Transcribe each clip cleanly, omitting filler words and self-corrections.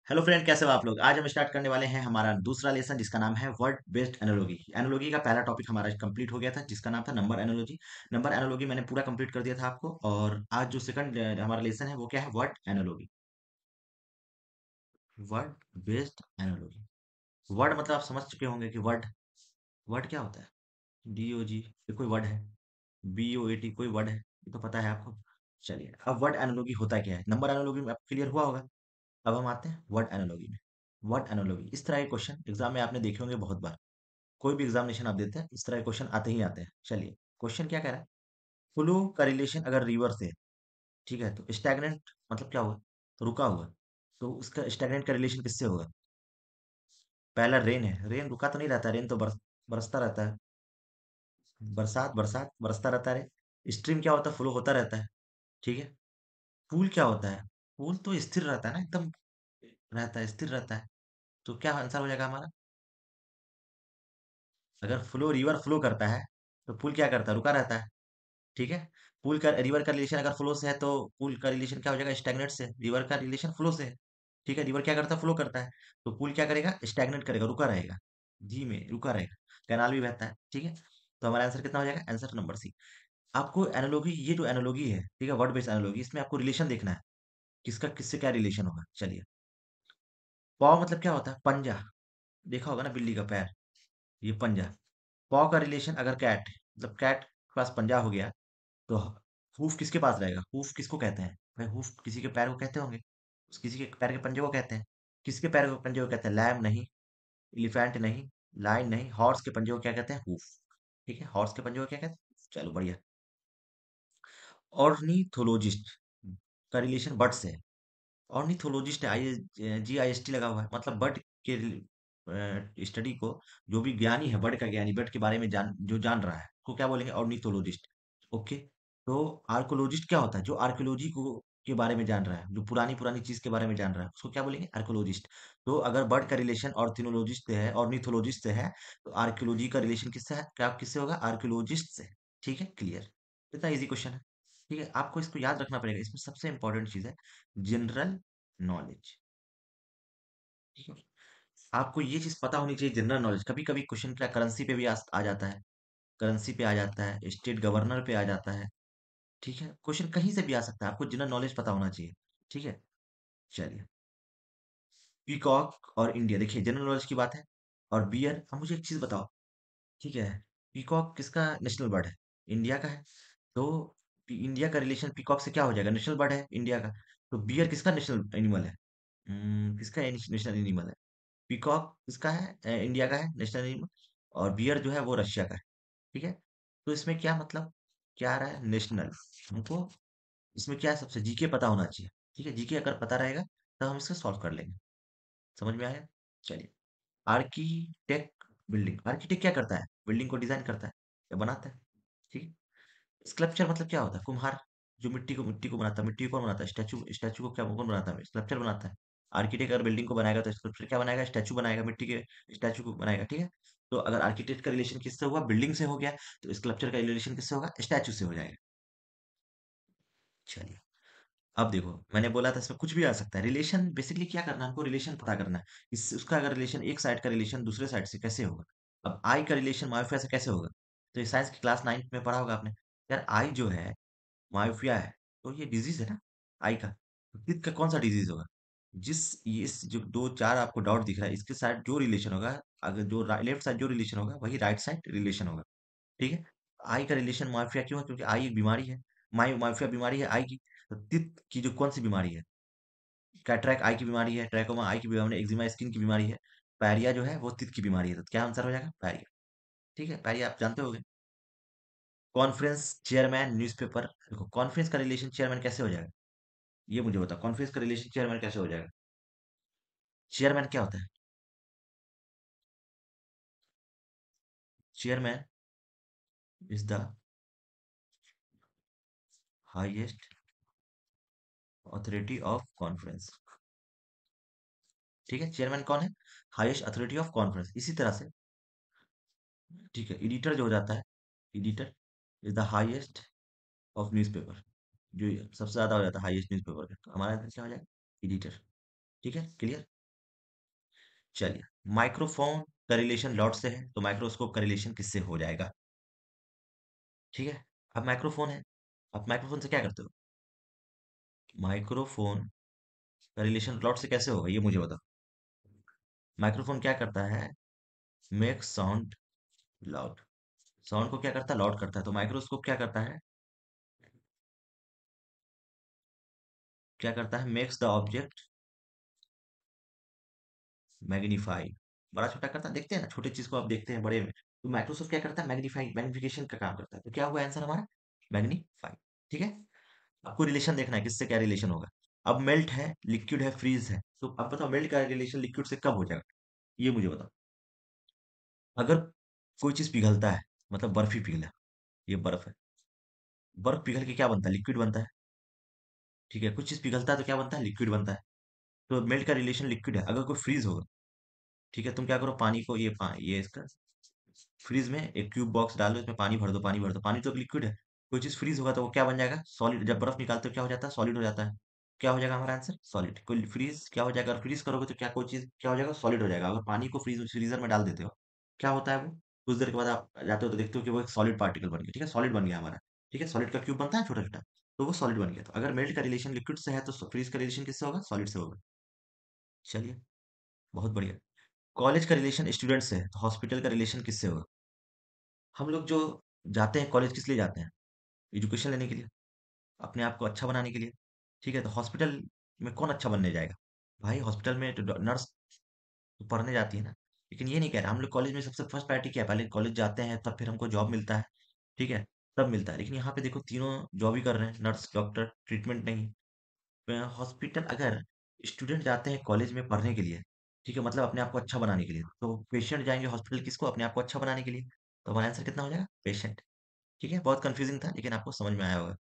Hello friend, कैसे हो आप लोग। आज हम स्टार्ट करने वाले हैं हमारा दूसरा लेसन जिसका नाम है वर्ड बेस्ड एनालॉजी। एनालॉजी का पहला टॉपिक हमारा कंप्लीट हो गया था जिसका नाम था नंबर एनालॉजी। नंबर एनालॉजी मैंने पूरा कंप्लीट कर दिया था आपको, और आज जो सेकंड हमारा लेसन है वो क्या है, word analogy. Word based analogy. Word मतलब आप समझ चुके होंगे कि वर्ड वर्ड क्या होता है। DOG ये कोई वर्ड है। BOAT कोई वर्ड है, ये तो पता है आपको। चलिए, अब वर्ड एनालॉजी होता क्या है, नंबर एनालॉजी में आपको क्लियर हुआ होगा। अब हम आते हैं वर्ड एनालॉजी में। वर्ड एनालॉजी इस तरह के क्वेश्चन एग्जाम में आपने देखे होंगे बहुत बार। कोई भी एग्जामिनेशन आप देते हैं इस तरह के क्वेश्चन आते ही आते हैं। चलिए, क्वेश्चन क्या कह रहा है। फ्लो का रिलेशन अगर रिवर से, ठीक है, तो स्टैग्नेंट मतलब क्या हुआ, तो रुका हुआ। तो उसका स्टैग्नेंट का रिलेशन किससे होगा। पहला रेन है, रेन रुका तो नहीं रहता, रेन तो बरसता रहता है। बरसात बरसात बरसता रहता है। स्ट्रीम क्या होता है, फ्लो होता रहता है। ठीक है। पूल क्या होता है, पूल तो स्थिर रहता है ना, एकदम रहता है, स्थिर रहता है। तो क्या आंसर हो जाएगा हमारा। अगर फ्लो रिवर फ्लो करता है तो पुल क्या करता है, रुका रहता है। ठीक है। पुल का रिवर का रिलेशन अगर फ्लो से है तो पुल का रिलेशन क्या हो जाएगा, स्टैग्नेट से। रिवर का रिलेशन फ्लो से है। ठीक है, रिवर क्या करता है, फ्लो करता है। तो पुल क्या करेगा, स्टैग्नेट करेगा, रुका रहेगा। जी में रुका रहेगा। कैनाल भी बहता है। ठीक है। तो हमारा आंसर कितना हो जाएगा, आंसर नंबर सी। आपको एनालॉजी, ये जो एनालॉजी है, ठीक है, वर्ड बेस्ड एनालॉजी, इसमें आपको रिलेशन देखना है। किसका किससे क्या रिलेशन होगा। चलिए, पॉ मतलब क्या होता है, पंजा। देखा होगा ना, बिल्ली का पैर, ये पंजा। पॉ का रिलेशन अगर कैट, मतलब कैट के पास पंजा हो गया, तो हूफ किसके पास रहेगा, हूफ किसको कहते हैं भाई, हूफ किसी के पैर को कहते होंगे। किसी के पैर के पंजे को कहते हैं। किसके पैर के पंजे को कहते हैं, लैम नहीं, एलिफेंट नहीं, लाइन नहीं, हॉर्स के पंजे को क्या कहते हैं, हूफ। ठीक है, हॉर्स के पंजे को क्या कहते हैं, चलो बढ़िया। ऑर्निथोलॉजिस्ट का रिलेशन बर्ड से है। ऑर्निथोलॉजिस्ट है, आई GIST लगा हुआ है, मतलब बर्ड के स्टडी को, जो भी ज्ञानी है, बर्ड का ज्ञानी, बर्ड के बारे में जो जान रहा है, उसको क्या बोलेंगे, ऑर्निथोलॉजिस्ट। ओके। तो आर्कोलॉजिस्ट क्या होता है, जो आर्कियोलॉजी को के बारे में जान रहा है, जो पुरानी पुरानी चीज के बारे में जान रहा है, उसको क्या बोलेंगे, आर्कोलॉजिस्ट। तो अगर बर्ड का रिलेशन ऑर्थिनोलॉजिस्ट से है, ऑर्निथोलॉजिस्ट से है, तो आर्कियोलॉजी का रिलेशन किससे है, क्या किससे होगा, आर्कियोलॉजिस्ट से। ठीक है, क्लियर। इतना इजी क्वेश्चन है। ठीक है, आपको इसको याद रखना पड़ेगा, इसमें सबसे इंपॉर्टेंट चीज है जनरल नॉलेज। ठीक है। आपको ये चीज पता होनी चाहिए, जनरल नॉलेज। कभी कभी क्वेश्चन क्या करेंसी पे भी आ जाता है। करेंसी पे आ जाता है, स्टेट गवर्नर पे आ जाता है। ठीक है, क्वेश्चन कहीं से भी आ सकता है, आपको जनरल नॉलेज पता होना चाहिए। ठीक है। चलिए, पीकॉक और इंडिया, देखिए जनरल नॉलेज की बात है। और बियर, अब मुझे एक चीज बताओ। ठीक है, पीकॉक किसका नेशनल बर्ड है, इंडिया का है। तो इंडिया का रिलेशन पीकॉक से क्या हो जाएगा, नेशनल बर्ड है इंडिया का। तो बियर किसका नेशनल एनिमल है। किसका नेशनल एनिमल है। पीकॉक किसका है, इंडिया का है नेशनल एनिमल। और बियर जो है वो रशिया का है। ठीक है। तो इसमें क्या मतलब, क्या आ रहा है, नेशनल। हमको इसमें क्या है, सबसे जीके पता होना चाहिए। ठीक है, जीके अगर पता रहेगा तब हम इसको सॉल्व कर लेंगे। समझ में आया। चलिए, आर्किटेक्ट, बिल्डिंग आर्किटेक्ट क्या करता है, बिल्डिंग को डिजाइन करता है या बनाता है। ठीक है। स्कल्पचर मतलब क्या होता है, कुम्हार, जो मिट्टी को बनाता है। मिट्टी को कौन बनाता है, स्टैचू, स्टैचू को क्या कौन बनाता है, स्कल्पचर बनाता है। आर्किटेक्ट अगर बिल्डिंग को बनाएगा तो स्कल्पचर क्या बनाएगा, स्टैचू बनाएगा, मिट्टी के स्टैचू को बनाएगा। ठीक है। तो अगर आर्किटेक्ट का रिलेशन किससे हुआ, बिल्डिंग से हो गया, तो स्कल्पचर का रिलेशन किससे होगा, स्टैचू से हो जाएगा। चलिए, अब देखो, मैंने बोला था इसमें कुछ भी आ सकता है। रिलेशन बेसिकली क्या करना है, हमको रिलेशन पता करना है। इस उसका अगर रिलेशन, एक साइड का रिलेशन दूसरे साइड से कैसे होगा। अब आई का रिलेशन मायोफिया से कैसे होगा। तो ये साइंस की क्लास 9 में पढ़ा होगा आपने। यार आई जो है, मायोपिया है, तो ये डिजीज है ना, आई का। तो पित्त का कौन सा डिजीज होगा, जिस ये इस जो दो चार आपको डॉट दिख रहा है, इसके साथ जो रिलेशन होगा, अगर जो लेफ्ट साइड जो रिलेशन होगा वही राइट साइड रिलेशन होगा। ठीक है। आई का रिलेशन मायोपिया क्यों है, क्योंकि आई एक बीमारी है। मायोपिया बीमारी है आई की। तो तित की जो कौन सी बीमारी है, कैटरैक्ट आई की बीमारी है, ट्रैकोमा आई की बीमारी है, एक्जिमा स्किन की बीमारी है। पैरिया जो है वो तित की बीमारी है। तो क्या आंसर हो जाएगा, पैरिया। ठीक है, पैरिया आप जानते होगे। कॉन्फ्रेंस चेयरमैन न्यूज़पेपर, देखो कॉन्फ्रेंस का रिलेशन चेयरमैन कैसे हो जाएगा, ये मुझे बता, कॉन्फ्रेंस का रिलेशन चेयरमैन कैसे हो जाएगा। चेयरमैन क्या होता है, chairman is the highest authority of conference. ठीक है, चेयरमैन कौन है, हाईएस्ट अथॉरिटी ऑफ कॉन्फ्रेंस। इसी तरह से, ठीक है, एडिटर जो हो जाता है, editor is the highest of newspaper. जो ये सबसे ज्यादा हो जाता है हाईएस्ट न्यूज़पेपर का, तो हमारा आंसर क्या हो जाएगा, एडिटर। ठीक है, क्लियर। चलिए, माइक्रोफोन का रिलेशन लॉर्ड से है, तो माइक्रोस्कोप का रिलेशन किससे हो जाएगा? ठीक है। अब माइक्रोफोन है, आप माइक्रोफोन से क्या करते हो? माइक्रोफोन का रिलेशन लॉर्ड से कैसे होगा, ये मुझे बताओ। माइक्रोफोन क्या करता है? Make sound loud. साउंड को क्या करता है? लाउड करता है। तो माइक्रोस्कोप क्या करता है? क्या करता है? Makes the object magnify. बड़ा छोटा करता है, देखते हैं ना, छोटे चीज को आप देखते हैं बड़े में। तो माइक्रोसॉफ्ट क्या करता है? मैग्नीफाई, मैग्निफिकेशन का काम करता है। तो क्या हुआ आंसर हमारा? मैग्नीफाई। ठीक है। आपको रिलेशन देखना है, किससे क्या रिलेशन होगा। अब मेल्ट है, लिक्विड है, फ्रीज है, तो अब बताओ मेल्ट का रिलेशन लिक्विड से कब हो जाएगा, ये मुझे बताओ। अगर कोई चीज पिघलता है, मतलब बर्फ ही पिघला, ये बर्फ है, बर्फ पिघल के क्या बनता है? लिक्विड बनता है। ठीक है, कुछ चीज पिघलता है तो क्या बनता है? लिक्विड बनता है। तो मेल्ट का रिलेशन लिक्विड है। अगर कोई फ्रीज होगा, ठीक है, तुम क्या करो, पानी को ये इसका फ्रीज में एक क्यूब बॉक्स डालो, इसमें पानी भर दो, पानी भर दो, पानी तो लिक्विड है। कोई चीज फ्रीज होगा तो वो क्या बन जाएगा? सॉलिड। जब बर्फ निकालते हो क्या हो जाता है? सॉलिड हो जाता है। क्या हो जाएगा हमारा आंसर? सॉलिड। कोई फ्रीज क्या हो जाएगा? अगर फ्रीज करोगे तो क्या कोई चीज क्या हो जाएगा? सॉलिड हो जाएगा। अगर पानी को फ्रीजर में डाल देते हो, क्या होता है वो? कुछ देर के बाद आप जाते हो तो देखते हो कि वो एक सॉलिड पार्टिकल बन गया। ठीक है, सॉलिड बन गया हमारा। ठीक है, सॉलिड का क्यूब बनता है छोटा छोटा, तो वो सॉलिड बन गया। तो अगर मेल्ट का रिलेशन लिक्विड से है तो फ्रीज का रिलेशन किससे होगा? सॉलिड से होगा। चलिए, बहुत बढ़िया। कॉलेज का रिलेशन स्टूडेंट से है, तो हॉस्पिटल का रिलेशन किससे होगा? हम लोग जो जाते हैं कॉलेज किस लिए जाते हैं? एजुकेशन लेने के लिए, अपने आप को अच्छा बनाने के लिए। ठीक है, तो हॉस्पिटल में कौन अच्छा बनने जाएगा? भाई हॉस्पिटल में तो नर्स तो पढ़ने जाती है ना। लेकिन ये नहीं कह रहा, हम लोग कॉलेज में सबसे फर्स्ट प्रायोरिटी क्या है? पहले कॉलेज जाते हैं, तब फिर हमको जॉब मिलता है। ठीक है, तब मिलता है। लेकिन यहाँ पे देखो तीनों जॉब ही कर रहे हैं, नर्स, डॉक्टर, ट्रीटमेंट नहीं। हॉस्पिटल, अगर स्टूडेंट जाते हैं कॉलेज में पढ़ने के लिए, ठीक है, मतलब अपने आप को अच्छा बनाने के लिए, तो पेशेंट जाएंगे हॉस्पिटल किसको? अपने आप को अच्छा बनाने के लिए। तो हमारा आंसर कितना हो जाएगा? पेशेंट। ठीक है, बहुत कंफ्यूजिंग था लेकिन आपको समझ में आया होगा।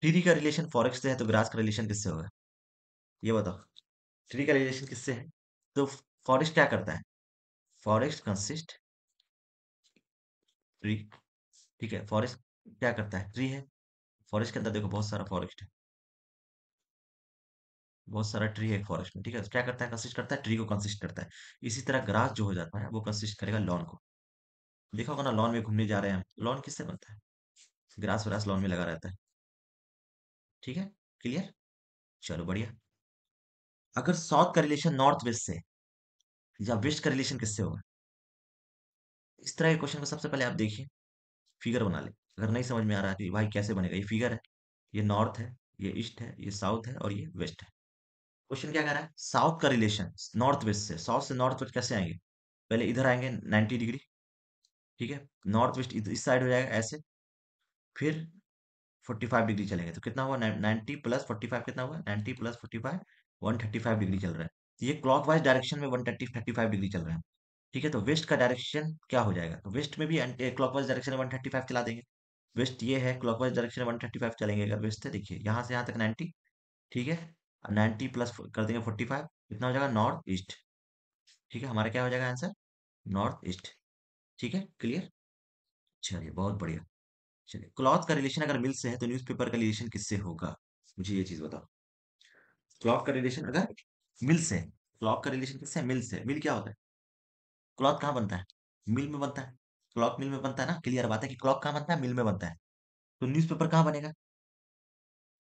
ट्री का रिलेशन फॉरेस्ट से है, तो ग्रास का रिलेशन किससे होगा, ये बताओ। ट्री का रिलेशन किससे है? तो फॉरेस्ट क्या करता है? Forest consist tree. ठीक है, फॉरेस्ट क्या करता है? ट्री है। फॉरेस्ट के अंदर देखो बहुत सारा फॉरेस्ट है, बहुत सारा ट्री है फॉरेस्ट में। ठीक है, तो क्या करता है? कंसिस्ट करता है, ट्री को कंसिस्ट करता है। इसी तरह ग्रास जो हो जाता है वो कंसिस्ट करेगा लॉन को। देखा होगा ना, लॉन में घूमने जा रहे हैं हम, लॉन किससे बनता है? ग्रास व्रास लॉन में लगा रहता है। ठीक है, क्लियर। चलो बढ़िया। अगर साउथ का रिलेशन नॉर्थ वेस्ट से, या वेस्ट का रिलेशन किससे होगा? इस तरह के क्वेश्चन को सबसे पहले आप देखिए, फिगर बना ले। अगर नहीं समझ में आ रहा है तो भाई कैसे बनेगा, ये फिगर है, ये नॉर्थ है, ये ईस्ट है, ये साउथ है और ये वेस्ट है। क्वेश्चन क्या कह रहा है? साउथ का रिलेशन नॉर्थ वेस्ट से, साउथ से नॉर्थ वेस्ट कैसे आएंगे? पहले इधर आएंगे 90 डिग्री। ठीक है, नॉर्थ वेस्ट इस साइड हो जाएगा ऐसे, फिर 45 डिग्री चलेंगे तो कितना हुआ? 90 + 45 कितना हुआ? 90 + 45 135 डिग्री चल रहा है। तो ये क्लॉकवाइज डायरेक्शन में 135 डिग्री चल रहा है। ठीक है, तो वेस्ट का डायरेक्शन क्या हो जाएगा? तो वेस्ट में भी क्लॉकवाइज डायरेक्शन में 135 चला देंगे। वेस्ट ये है, क्लॉकवाइज डायरेक्शन में 135 चलेंगे अगर वेस्ट है। देखिए यहाँ से यहाँ तक 90। ठीक है, 90 प्लस कर देंगे 45, कितना हो जाएगा? North east. ठीक है, हमारा क्या हो जाएगा आंसर? North east. ठीक है, क्लियर। चलिए बहुत बढ़िया। चलिए, क्लॉथ का रिलेशन अगर मिल से है तो न्यूज़पेपर का रिलेशन किससे होगा? मुझे ये चीज बताओ। क्लॉथ का रिलेशन अगर मिल से है, क्लॉथ का रिलेशन किससे है? मिल से। मिल क्या होता है? क्लॉथ कहाँ बनता है? मिल में बनता है। क्लॉथ मिल में बनता है ना, क्लियर बात है कि क्लॉथ कहाँ बनता है? मिल में बनता है। तो न्यूज़पेपर कहाँ बनेगा?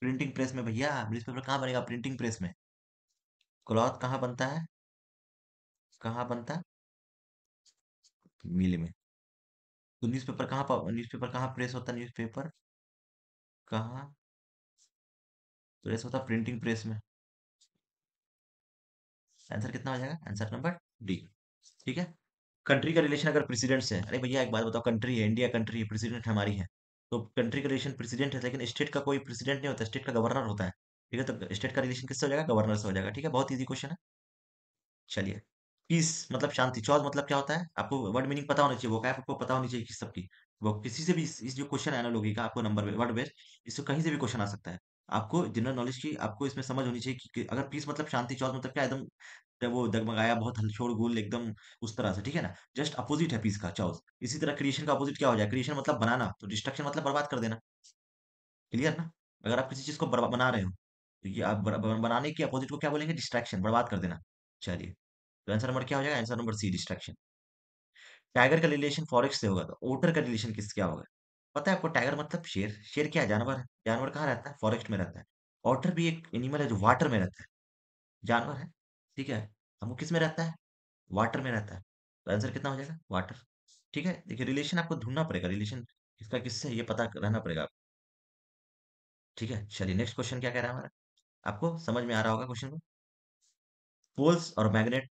प्रिंटिंग प्रेस में भैया। न्यूज़पेपर कहाँ बनेगा? प्रिंटिंग प्रेस में। क्लॉथ कहाँ बनता है? कहाँ बनता है? मिल में। तो न्यूज़पेपर कहाँ प्रेस होता है? न्यूज़पेपर कहाँ प्रेस होता है? प्रिंटिंग प्रेस में। आंसर कितना हो जाएगा? Answer number D. ठीक है। कंट्री का रिलेशन अगर प्रेसिडेंट से है, अरे भैया एक बात बताओ, कंट्री है, इंडिया कंट्री है, प्रेसिडेंट हमारी है, तो कंट्री का रिलेशन प्रेसिडेंट है, लेकिन स्टेट का कोई प्रेसिडेंट नहीं होता, स्टेट का गवर्नर होता है। ठीक है, तो स्टेट का रिलेशन किससे हो जाएगा? गवर्नर से हो जाएगा। ठीक है, बहुत इजी क्वेश्चन है। चलिए, पीस मतलब शांति, चौथ मतलब क्या होता है? आपको वर्ड मीनिंग पता होना चाहिए, वो क्या आपको पता होनी चाहिए किस सबकी। वो किसी से भी इस जो क्वेश्चन है एनालॉजी का, आपको नंबर वर्ड बेस्ड, इससे कहीं से भी क्वेश्चन आ सकता है। आपको जनरल नॉलेज की आपको इसमें समझ होनी चाहिए कि अगर पीस मतलब शांति, चौथ मतलब क्या, एकदम जब वो डगमगाया, बहुत हलचोड़ गुल एकदम, उस तरह से। ठीक है ना, जस्ट अपोजिट है पीस का, चौथ। इसी तरह क्रिएशन का अपोजिट क्या हो जाए? क्रिएशन मतलब बनाना, तो डिस्ट्रक्शन मतलब बर्बाद कर देना। क्लियर ना? अगर आप किसी चीज को बना रहे हो, तो ये आप बनाने के अपोजिट को क्या बोलेंगे? डिस्ट्रैक्शन, बर्बाद कर देना। चलिए, तो आंसर नंबर क्या हो जाएगा? Answer number C, distraction. Tiger का रिलेशन फॉरेस्ट से होगा, तो ओटर का रिलेशन किस क्या होगा? पता है आपको? टाइगर मतलब शेर। शेर क्या है? जानवर है। जानवर कहाँ रहता है? फॉरेस्ट में रहता है। ऑटर भी एक एनिमल है जो वाटर में रहता है, जानवर है। ठीक है। हम वो किस में रहता है? वाटर में रहता है। तो आंसर कितना हो जाएगा? वाटर। ठीक है, देखिए रिलेशन आपको ढूंढना पड़ेगा, रिलेशन किसका किससे है, ये पता रहना पड़ेगा आपको। ठीक है, चलिए नेक्स्ट क्वेश्चन क्या कह रहा है हमारा, आपको समझ में आ रहा होगा क्वेश्चन को। पोल्स और मैग्नेट,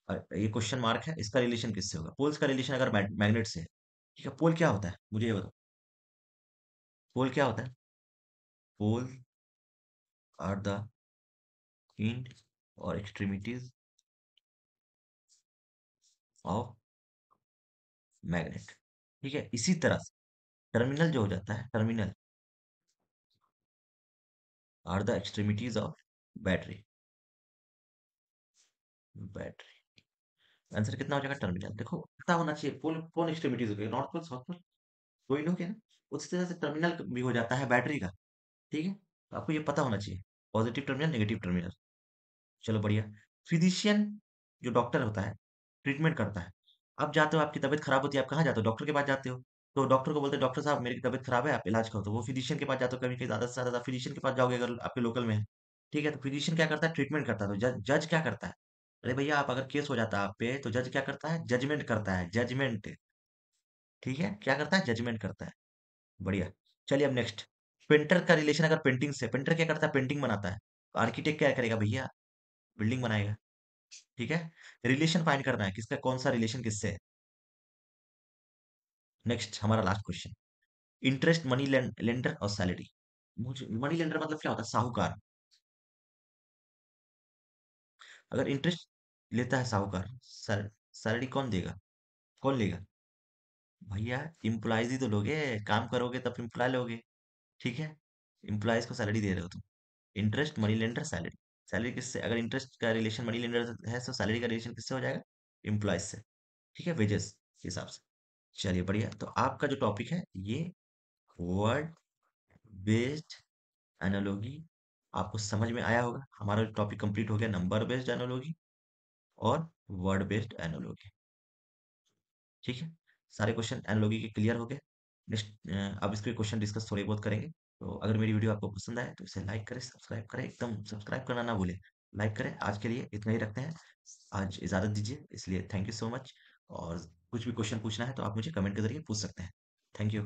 ये क्वेश्चन मार्क है, इसका रिलेशन किससे होगा? पोल्स का रिलेशन अगर मैग्नेट से है। ठीक है, पोल क्या होता है मुझे ये बताओ। पोल क्या होता है? पोल आर द एंड और एक्सट्रीमिटीज ऑफ मैग्नेट। ठीक है, इसी तरह से टर्मिनल जो हो जाता है, terminal are the extremities of battery. Battery. Answer कितना हो जाएगा? टर्मिनल। देखो पता होना चाहिए, पोल कौन एक्सट्रीमिटीज हो गई, नॉर्थ पोल साउथ पोल, कोई लोग है ना। उसी तरह से टर्मिनल भी हो जाता है बैटरी का। ठीक है, तो आपको ये पता होना चाहिए, पॉजिटिव टर्मिनल, नेगेटिव टर्मिनल। चलो बढ़िया। फिजिशियन जो डॉक्टर होता है, ट्रीटमेंट करता है। आप जाते हो, आपकी तबीयत खराब होती है, आप कहाँ जाते हो? डॉक्टर के पास जाते हो। तो डॉक्टर को बोलते हैं, डॉक्टर साहब मेरी तबीयत खराब है, आप इलाज करो। तो वो फिजिशियन के पास जाते हो, कभी कभी ज्यादा से ज्यादा फिजिशियन के पास जाओगे अगर आपके लोकल में है। ठीक है, तो फिजिशियन क्या करता है? ट्रीटमेंट करता है। तो जज जज क्या करता है? अरे भैया, आप अगर केस हो जाता है आप पे, तो जज क्या करता है? जजमेंट करता है, जजमेंट। ठीक है, क्या करता है? जजमेंट करता है। बढ़िया। चलिए अब नेक्स्ट। पेंटर का रिलेशन अगर पेंटिंग से, पेंटर क्या करता है? पेंटिंग बनाता है। आर्किटेक्ट क्या करेगा भैया? बिल्डिंग बनाएगा। ठीक है, रिलेशन फाइंड करना है, किसका कौन सा रिलेशन किससे है। नेक्स्ट हमारा last question. Interest, money lender और सैलरी। मुझे मनी लेंडर मतलब क्या होता है? साहूकार। अगर इंटरेस्ट लेता है साहूकार, सैलरी कौन देगा? कौन लेगा? भैया इम्प्लॉयज ही तो लोगे, काम करोगे तब इम्प्लॉय लोगे। ठीक है, इम्प्लॉयज को सैलरी दे रहे हो तुम। Interest, money lender, salary. Salary किससे? अगर इंटरेस्ट का रिलेशन मनी लेंडर है तो सैलरी का रिलेशन किससे हो जाएगा? इम्प्लॉयज से। ठीक है, वेजेस के हिसाब से। चलिए बढ़िया, तो आपका जो टॉपिक है ये वर्ड बेस्ड एनालॉजी, आपको समझ में आया होगा। हमारा टॉपिक कंप्लीट हो गया, नंबर बेस्ड एनालॉजी और वर्ड बेस्ड एनालॉजी। ठीक है, सारे क्वेश्चन एनालॉजी के क्लियर हो गए। नेक्स्ट अब इसके क्वेश्चन डिस्कस थोड़े बहुत करेंगे। तो अगर मेरी वीडियो आपको पसंद आए तो इसे लाइक करें, सब्सक्राइब करें, एकदम सब्सक्राइब करना ना भूलें। लाइक करें। आज के लिए इतना ही रखते हैं, आज इजाज़त दीजिए, इसलिए थैंक यू सो मच। और कुछ भी क्वेश्चन पूछना है तो आप मुझे कमेंट के जरिए पूछ सकते हैं। Thank you.